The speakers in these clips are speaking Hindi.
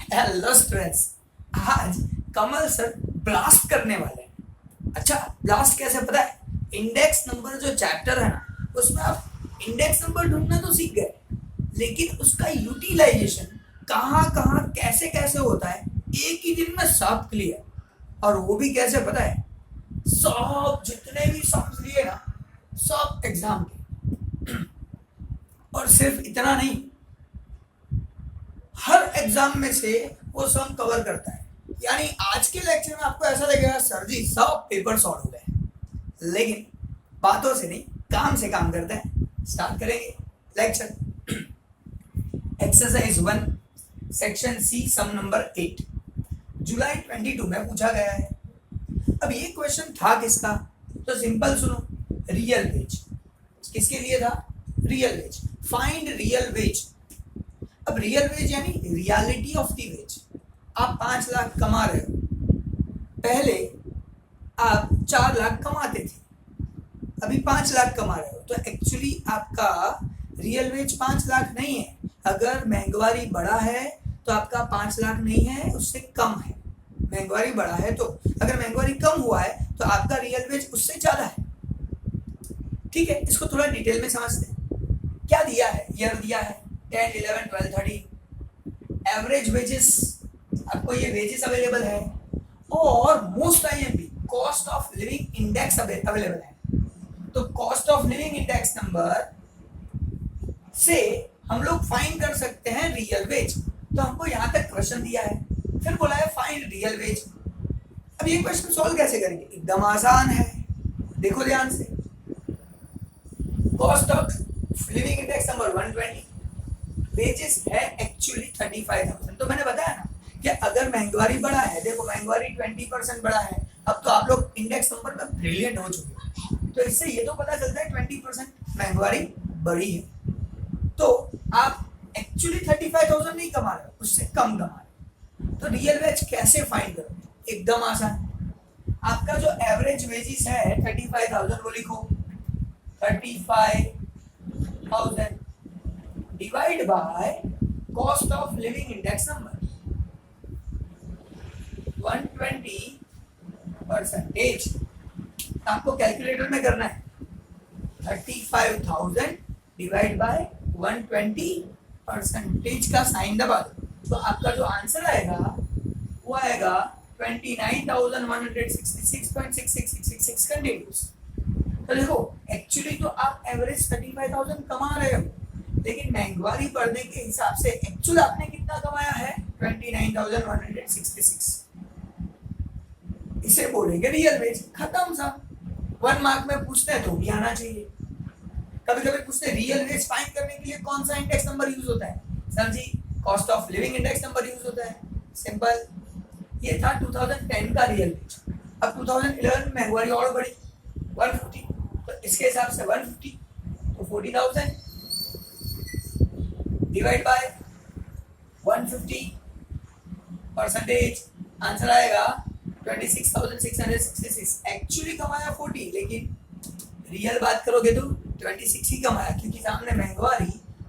हेलो स्टूडेंट्स, आज कमल सर ब्लास्ट करने वाले हैं। अच्छा, ब्लास्ट कैसे पता है? इंडेक्स नंबर जो चैप्टर है ना, उसमें आप इंडेक्स नंबर ढूंढना तो सीख गए, लेकिन उसका यूटिलाइजेशन कहाँ कहाँ कैसे कैसे होता है एक ही दिन में सब क्लियर। और वो भी कैसे पता है? सब जितने भी सम्स लिए ना, सब एग्जाम के। और सिर्फ इतना नहीं, हर एग्जाम में से वो सम कवर करता है। यानी आज के लेक्चर में आपको ऐसा लगेगा सर जी सब पेपर सॉल्व हो गए, लेकिन बातों से नहीं, काम से काम करते हैं। स्टार्ट करेंगे lecture. Exercise 1 section C sum number 8 जुलाई 22 में पूछा गया है। अब ये क्वेश्चन था किसका? तो सिंपल सुनो, रियल वेज। किसके लिए था? Real veg. Find real veg. अब रियल वेज यानी रियलिटी ऑफ द वेज। आप 5 लाख कमा रहे हो, पहले आप 4 लाख कमाते थे, अभी 5 लाख कमा रहे हो, तो एक्चुअली आपका रियल वेज 5 लाख नहीं है। अगर महंगाई बढ़ा है तो आपका 5 लाख नहीं है, उससे कम है। महंगाई बढ़ा है तो, अगर महंगाई कम हुआ है तो आपका रियल वेज उससे ज्यादा है। ठीक है, इसको थोड़ा डिटेल में समझते हैं। क्या दिया है? ईयर दिया है 10, 11, 12, 13। एवरेज वेजेस, आपको ये वेजेस अवेलेबल है, और most IMP cost of living index available है। तो cost of living index number से हम लोग फाइंड कर सकते हैं रियल वेज। तो हमको यहां तक क्वेश्चन दिया है, फिर बोला है फाइंड रियल वेज। अब ये क्वेश्चन सॉल्व कैसे करेंगे? एकदम आसान है, देखो ध्यान से। Cost of living index number 120, wages है एक्चुअली 35,000। तो मैंने बताया ना कि अगर महंगाई बढ़ा है, देखो महंगाई 20% बढ़ा है, अब तो आप लोग इंडेक्स नंबर में ब्रिलियंट हो चुके हैं। तो इससे ये तो पता चलता है 20% महंगाई बढ़ी है, तो आप एक्चुअली 35,000 नहीं कमा रहे हो, उससे कम कमा रहे हो। तो रियल वेज कैसे फाइंड करोगे? एकदम आसान। आपका जो एवरेज वेजेस है 35,000, वो लिखो 35,000 divide by cost of living index number 120 percentage. आपको कैलकुलेटर में करना है 35,000 डिवाइड बाय 120 परसेंटेज का साइन दबा दो, तो आपका जो आंसर आएगा वो आएगा 29,166.6666 कंटिन्यूस। तो देखो एक्चुअली तो आप एवरेज 35,000 कमा रहे हो, लेकिन महंगाई बढ़ने के हिसाब से एक्चुअल आपने कितना कमाया है? 29,166। इसे बोलेंगे रियल वेज। खत्म सा। 1 मार्क में पूछते हैं तो भी आना चाहिए। कभी कभी पूछते हैं रियल वेज फाइंड करने के लिए कौन सा इंडेक्स नंबर यूज होता है? Sir ji cost of living index number use होता है। सिंपल। ये था 2010 का रियल वेज। अब 2011 में महंगाई और बढ़ी 150, तो इसके हिसाब से 150 तो 40,000 डिवाइड बाय 150 परसेंटेज, आंसर आएगा 26,666। एक्चुअली कमाया 40, लेकिन रियल बात करोगे तो 26 ही कमाया, क्योंकि सामने महंगाई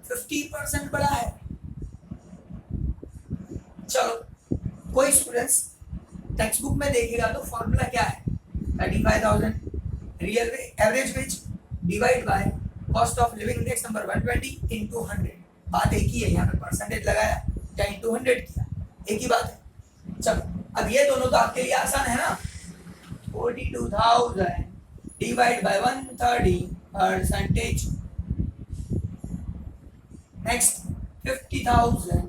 50% बढ़ा है। चलो, कोई स्टूडेंट्स टेक्स्ट बुक में देखेगा तो फॉर्मूला क्या है? 35,000 real average wage divide by cost of living index number 120 into 100। बात एक ही है, यहाँ पे परसेंटेज लगाया या इंटू 100 किया, एक ही बात है। चलो, अब ये दोनों तो आपके लिए आसान है ना। 42,000 divide by 130 percentage. Next 50,000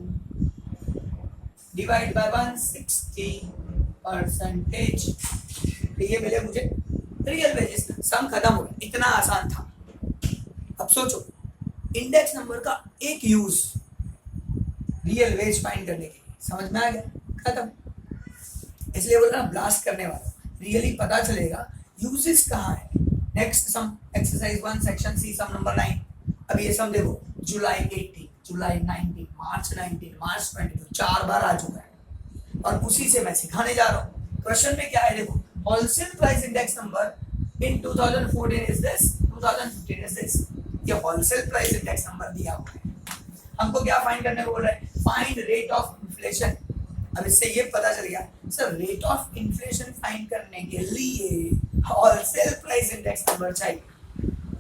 divide by 160 percentage. ये मिले मुझे रियल वेजेस। सम खत्म हो गया, इतना आसान था। अब सोचो, इंडेक्स नंबर का एक यूज रियल वेज फाइंड करने के लिए, समझ में आ गया? खत्म। इसलिए बोल रहा ब्लास्ट करने वाला, रियली पता चलेगा यूजेस कहाँ है। Next sum, exercise 1 section C sum number 9। अब ये सम देखो, जुलाई 18, जुलाई 19, मार्च 19, मार्च 22, 4 बार आ चुका है, और उसी से मैं सिखाने जा रहा हूँ। क्वेश्चन में क्या है देखो, wholesale price index number in 2014 is this, 2015 is this. ये होलसेल प्राइस इंडेक्स नंबर दिया हुआ है। हमको क्या फाइंड करने को बोल रहा है? फाइंड रेट ऑफ इन्फ्लेशन अब इससे ये पता चल गया sir rate of inflation find करने के लिए होलसेल प्राइस इंडेक्स नंबर चाहिए,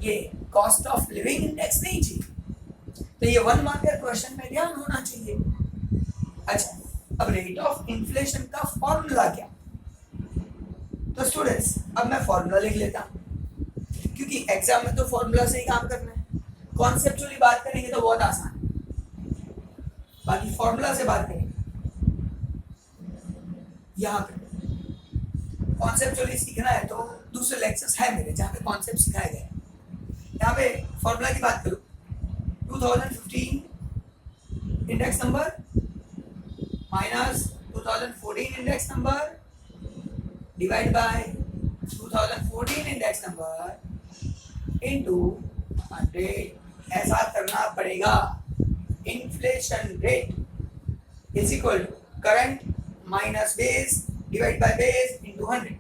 ये कॉस्ट ऑफ लिविंग इंडेक्स नहीं चाहिए। तो ये 1 मार्कर क्वेश्चन में ध्यान होना चाहिए। अच्छा, अब रेट ऑफ इन्फ्लेशन का फॉर्मूला क्या? तो स्टूडेंट्स अब मैं फॉर्मूला लिख लेता हूँ, क्योंकि एग्जाम में तो फॉर्मूला से ही काम करना है। कॉन्सेप्चुअली बात करेंगे तो बहुत आसान है, बाकी फॉर्मूला से बात करेंगे। यहाँ पे कॉन्सेप्चुअली सीखना है तो दूसरे लेक्चर्स है मेरे जहाँ पे कॉन्सेप्ट सिखाए गए। यहाँ पे फॉर्मूला की बात करूँ, 2015 index number minus 2014 index number divide by 2014 index number into 100, ऐसा करना पड़ेगा। Inflation rate is equal to current minus base divide by base into 100।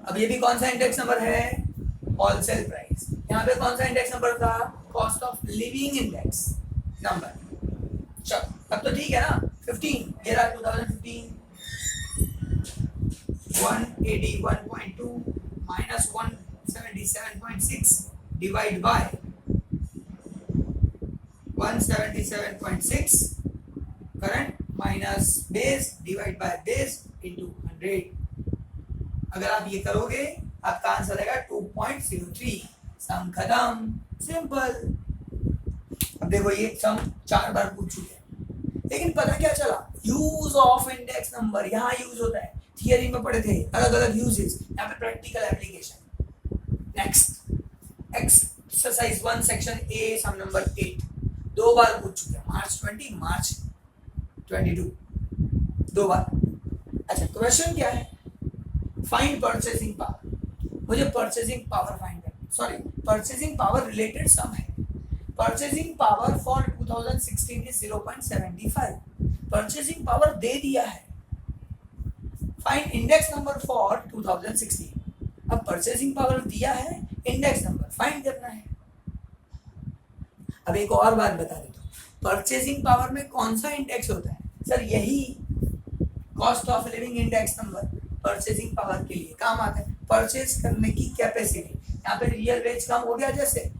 अब ये भी कौन सा इंडेक्स नंबर है? Wholesale price. यहाँ पे कौन सा इंडेक्स नंबर था? Cost of living index number. चलो अब तो ठीक है ना। 15 ये रहा 2015, 181.2 minus 177.6 divide by 177.6 current minus base divide by base into 100। अगर आप ये करोगे आपका आंसर आएगा 2.03। सम खत्म, सिंपल। अब देखो ये सम 4 बार पूछ चुके हैं, लेकिन पता क्या चला? यूज ऑफ इंडेक्स नंबर यहाँ यूज होता है, थियरी में पढ़े थे अलग अलग यूजेस, यहाँ पे practical application. Next exercise 1 section A sum number 8 2 बार पूछ चुके हैं, मार्च 20 मार्च 22 2 बार। अच्छा क्वेश्चन क्या है? Find purchasing power. मुझे परचेसिंग पावर फाइंड करनी, sorry purchasing power related sum है। Purchasing power for 2016 is 0.75। Purchasing power दे दिया है। Find index number for 2016। अब परचेसिंग पावर दिया है, इंडेक्स नंबर फाइंड करना है। अब एक और बात बता देता हूँ, परचेसिंग पावर में कौन सा इंडेक्स होता है? सर यही cost of living index number purchasing power के लिए काम आता है। परचेज करने की कैपेसिटी, यहाँ पे रियल वेज कम हो गया जैसे,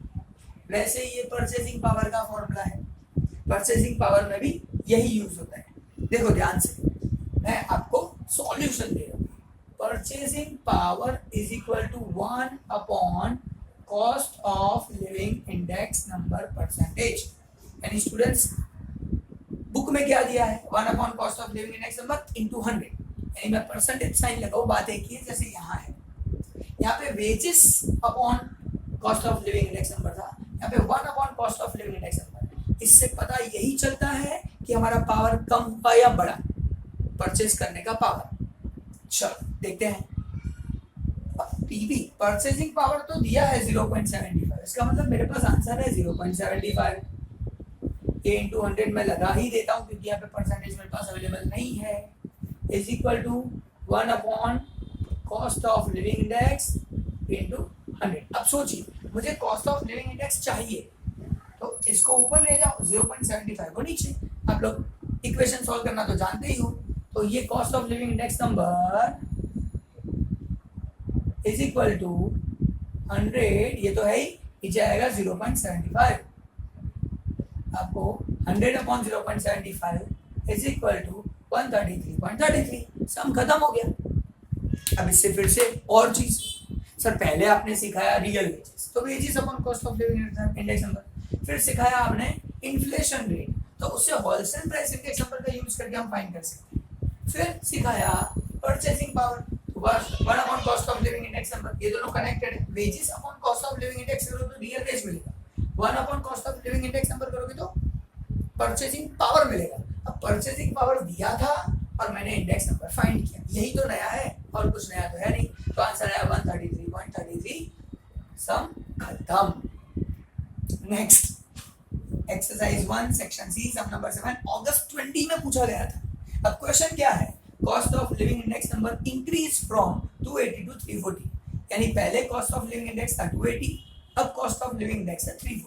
वैसे ही ये परचेसिंग पावर का फॉर्मूला है। परचेसिंग पावर में भी यही यूज होता है। देखो ध्यान से, मैं आपको सॉल्यूशन दे रहा हूँ। Purchasing power is equal to 1 upon cost of living index number percentage. यानी स्टूडेंट्स बुक में क्या दिया है? 1 upon cost of living index number into 100, यानी मैं परसेंटेज साइन लगाऊं, बात एक ही है जैसे यहाँ है। यहाँ पे wages upon cost of living index number था, यहाँ पे 1 upon cost of living index number. इससे पता यही चलता है कि हमारा पावर कम हुआ या बढ़ा, परचेज करने का पावर। चलो देखते हैं। पीवी परचेजिंग पावर तो दिया है 0.75, इसका मतलब मेरे पास आंसर है 0.75। ए इंटू 100 में लगा ही देता हूँ क्योंकि यहाँ पे परसेंटेज मेरे पास अवेलेबल नहीं है। Is equal to 1 upon cost of living index into 100। अब सोचिए मुझे कॉस्ट ऑफ लिविंग इंडेक्स चाहिए, तो इसको ऊपर ले जाओ, 0.75 को नीचे। आप लोग इक्वेशन सॉल्व करना तो जानते ही हो। तो ये cost of living index number is equal to 100, ये तो है ही, नीचे आएगा 0.75। आपको 100 upon 0.75 is equal to 133.33। Sum खत्म हो गया। अब इससे फिर से और चीज, सर पहले आपने सिखाया रियल वेजेस, तो wages upon cost of living index number, फिर सिखाया आपने इन्फ्लेशन रेट, तो उससे होलसेल प्राइस इंडेक्स नंबर का यूज करके हम फाइंड कर सकते हैं। फिर सिखाया purchasing power, 1 upon cost of living index number, ये दोनों कनेक्टेड है। Wages upon cost of living index करोगे तो रियल वेज मिलेगा, 1 upon cost of living index number करोगे तो परचेसिंग पावर मिलेगा। अब परचेसिंग पावर दिया था और मैंने इंडेक्स नंबर फाइंड किया, यही तो नया है और कुछ नया तो है नहीं। तो आंसर है 133.33। सम खत्म। Next exercise 1 section C sum number 7 अगस्त 20 में पूछा गया था। अब क्वेश्चन क्या है? Cost of living index number increase from 280 to 340, यानी पहले कॉस्ट ऑफ लिविंग इंडेक्स था 280, अब कॉस्ट ऑफ लिविंग इंडेक्स है 340,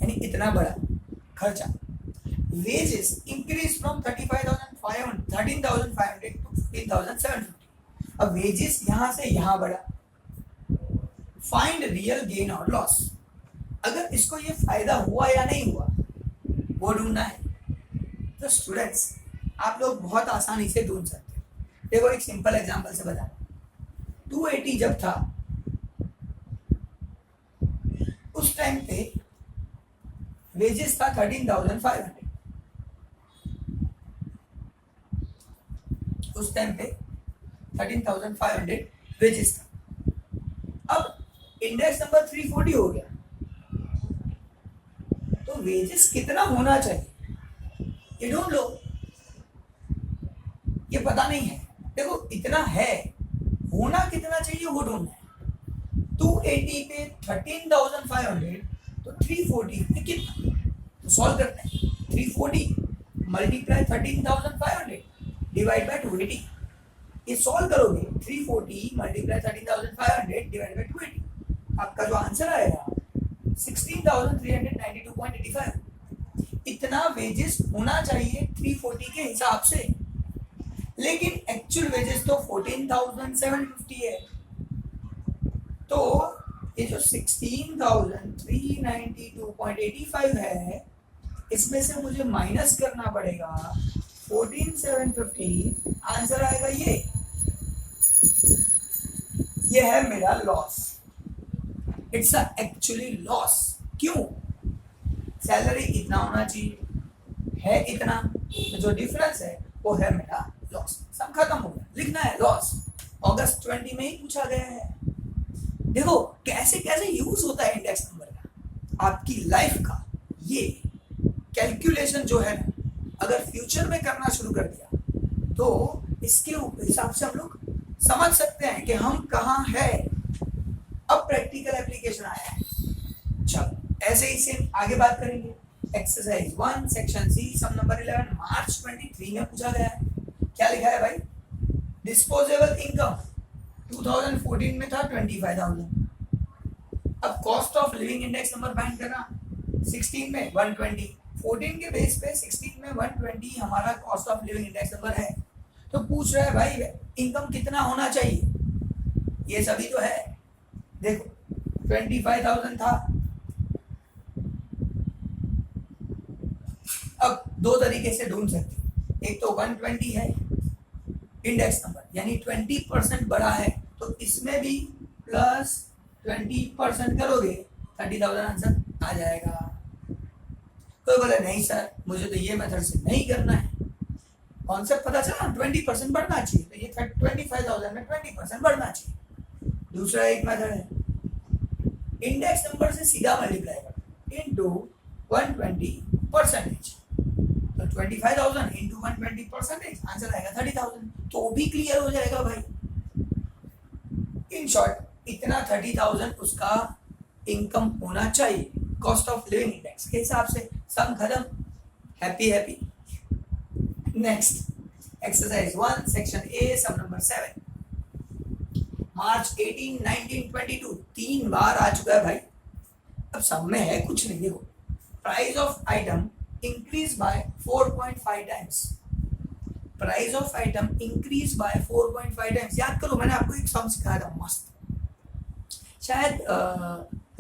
यानी इतना बड़ा खर्चा। Wages increase from 35,500 13,500 to 14,750। अब वेजेस यहां से यहां बढ़ा, फाइंड रियल गेन और लॉस। अगर इसको ये फायदा हुआ या नहीं हुआ वो ढूंढना है। तो स्टूडेंट्स आप लोग बहुत आसानी से ढूंढ सकते हैं। देखो एक सिंपल एग्जांपल से बता, 280 जब था उस टाइम पे वेजेस था 13,500, उस टाइम पे 13,500 वेजेस था। अब इंडेक्स नंबर 340 हो गया, तो वेजेस कितना होना चाहिए ये ढूंढ लो। ये पता नहीं है, देखो इतना है, होना कितना चाहिए वो ढूंढना है। 280 पे 13,500 तो 340 पे कितना, तो सॉल्व करते हैं। 340 मल्टीप्लाई 13,500 डिवाइड बाय 280, ये सॉल्व करोगे 340 मल्टीप्लाई 13,500 डिवाइड बाय 280, आपका जो आंसर आएगा 16,392.85। इतना वेजेस होना चाहिए 340 के हिसाब से, लेकिन एक्चुअल वेजेस तो 14,750 है। तो ये जो 16,392.85 है, इसमें से मुझे माइनस करना पड़ेगा 14,750, आंसर आएगा ये है मेरा लॉस। It's actually loss. क्यों? सैलरी इतना होना चाहिए, है इतना, तो जो डिफरेंस है वो है मेरा लॉस। सब खत्म हो गया, लिखना है लॉस। अगस्त 20 में ही पूछा गया है। देखो कैसे कैसे यूज होता है इंडेक्स नंबर का आपकी लाइफ का। ये कैलकुलेशन जो है ना, अगर फ्यूचर में करना शुरू कर दिया तो इसके हिसाब से हम लोग समझ सकते हैं कि हम कहाँ है। अब प्रैक्टिकल एप्लीकेशन आया है। चलो ऐसे ही सेम आगे बात करेंगे। Exercise 1 section C sum number 11 मार्च 23 में पूछा गया है। क्या लिखा है भाई? डिस्पोजेबल इनकम 2014 में था 25,000। अब cost of living index number find करना। 16 में 120, 14 के बेस पे 16 में 120 हमारा cost of living index number है। तो पूछ रहा है भाई इनकम कितना होना चाहिए, ये सभी तो है। देखो 25,000 था। अब दो तरीके से ढूंढ सकते हैं, एक तो 120 है इंडेक्स नंबर, यानी 20% बढ़ा है, तो इसमें भी प्लस 20% करोगे 30,000 आंसर आ जाएगा। कोई बोले नहीं सर मुझे तो ये मेथड से नहीं करना है, कॉन्सेप्ट पता चला 20% बढ़ना चाहिए, तो ये 25,000 में 20% बढ़ना चाहिए। दूसरा एक मेथड है इंडेक्स नंबर से सीधा मल्टीप्लाई कर इनटू 120%, तो 25,000 इंटू 120% आंसर आएगा 30,000, तो भी क्लियर हो जाएगा भाई। इन शॉर्ट इतना 30,000 उसका इनकम होना चाहिए कॉस्ट ऑफ लिविंग इंडेक्स के हिसाब से। सम खत्म, happy happy. Next exercise 1 section A sum number 7 March 18, 19, 22 तीन बार आ चुका है भाई। अब सब में है कुछ नहीं। देखो price of item increase by 4.5 times, price of item increase by 4.5 times. याद करो मैंने आपको एक सम सिखाया था मस्त, शायद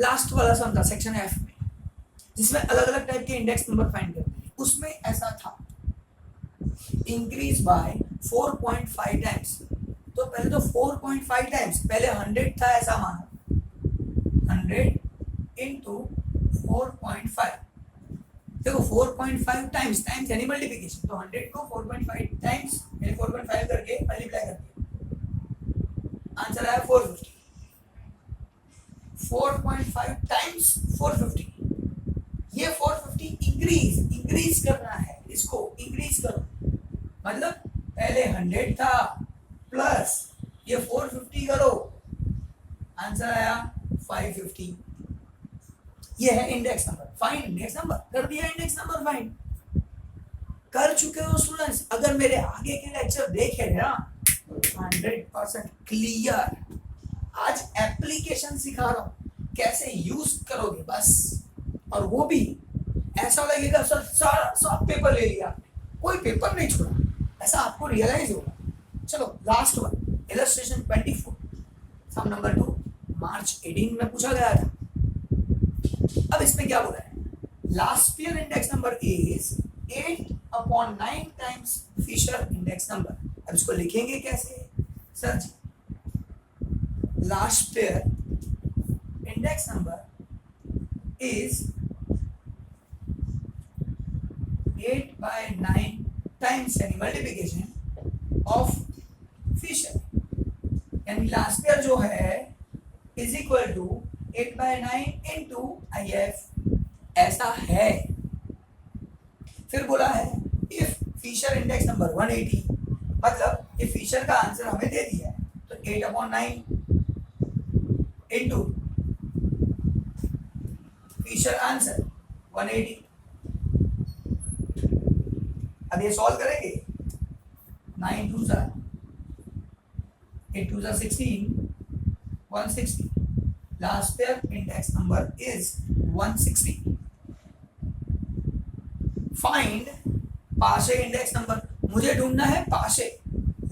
लास्ट वाला सम था सेक्शन एफ में, जिसमें अलग अलग टाइप के इंडेक्स नंबर फाइंड करते हैं। उसमें ऐसा था इंक्रीज बाय 4.5 टाइम्स। तो पहले तो 4.5 टाइम्स, पहले 100 था ऐसा मानो, 100 इंटू 4.5। देखो 4.5 टाइम्स, टाइम्स यानी मल्टीप्लिकेशन, तो 100 को 4.5 टाइम्स यानी 4.5 करके मल्टीप्लाई कर दिया, आंसर आया 450। 4.5 टाइम्स 450, ये 450 इंक्रीज करना है, इसको इंक्रीज करो, मतलब पहले 100 था प्लस ये 450 करो, आंसर आया 550। ये है index number. Find index number, कर दिया इंडेक्स नंबर फाइंड। कर चुके हो स्टूडेंट्स, अगर मेरे आगे के लेक्चर देखे ना 100% क्लियर। आज एप्लीकेशन सिखा रहा हूं कैसे यूज करोगे बस, और वो भी ऐसा लगेगा सर सारा सब पेपर ले लिया, कोई पेपर नहीं छोड़ा। ऐसा आपको रियलाइज होगा। चलो लास्ट वन, इलस्ट्रेशन 24, सम नंबर 2, मार्च 18 में पूछा गया था। अब इसमें क्या बोला है, last year index number is 8/9 times Fisher index number. अब इसको लिखेंगे कैसे sir ji, last year index number is 8/9 times यानी मल्टीप्लिकेशन ऑफ फिशर, यानी लास्ट ईयर जो है is equal to 8/9 into IF, ऐसा है। फिर बोला है इफ फिशर इंडेक्स नंबर 180, मतलब ये फिशर का आंसर हमें दे दिया है, तो 8/9 इंटू फिशर आंसर 180। अब ये सॉल्व करेंगे, 9 2 8 2 16, 160, last year index number is 160। Find Paasche index number, मुझे ढूंढना है पाशे,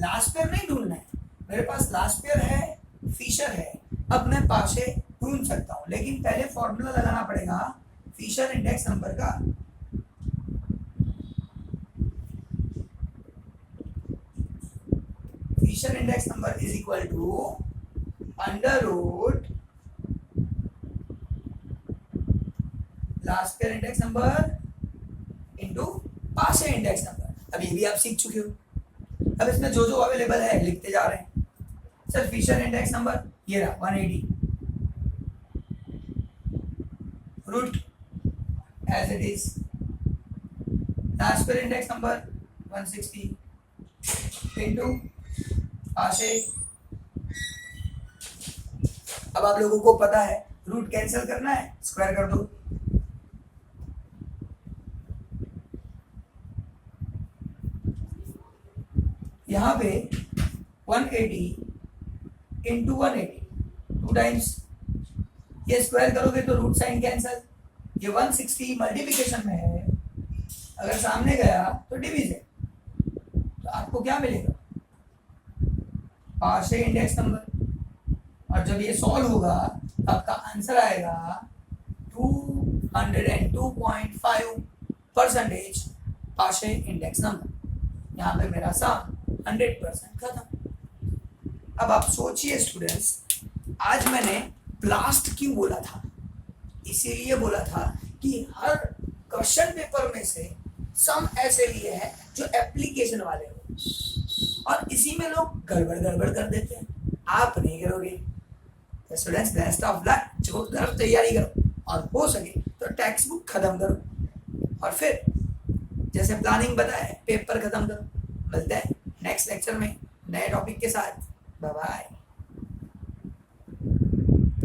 लास्ट ईयर नहीं ढूंढना है। मेरे पास लास्ट ईयर है, फिशर है, अब मैं पाशे ढूंढ सकता हूं, लेकिन पहले फॉर्मूला लगाना पड़ेगा फिशर इंडेक्स नंबर का। Fisher index number is equal to under root last year index number into Paasche index number. अब ये भी आप सीख चुके हो। अब इसमें जो जो अवेलेबल है लिखते जा रहे हैं। सर फिशर इंडेक्स नंबर ये रहा 180, root as it is, last year index number 160 into Paasche. अब आप लोगों को पता है रूट कैंसिल करना है, स्क्वायर कर दो। यहां पे 180 इंटू 180, 2 टाइम्स, ये स्क्वायर करोगे तो रूट साइन कैंसिल। ये 160 मल्टीप्लिकेशन में है, अगर सामने गया तो डिवीजन, तो आपको क्या मिलेगा, पाशे इंडेक्स नंबर। और जब ये सॉल्व होगा तो आपका आंसर आएगा 202.5% पाशे इंडेक्स नंबर। यहाँ पे मेरा सम 100% खत्म। अब आप सोचिए स्टूडेंट्स, आज मैंने ब्लास्ट क्यों बोला था, इसीलिए बोला था कि हर क्वेश्चन पेपर में से सम ऐसे लिए हैं जो एप्लीकेशन वाले हो, और इसी में लोग गड़बड़ कर देते हैं। आप नहीं करोगे स्टूडेंट्स, बेस्ट ऑफ लक, जोरदार तैयारी करो, और हो सके तो टेक्स्ट बुक खत्म करो, और फिर जैसे प्लानिंग बताए पेपर खत्म करो। मिलते हैं नेक्स्ट लेक्चर में नए टॉपिक के साथ। Bye bye.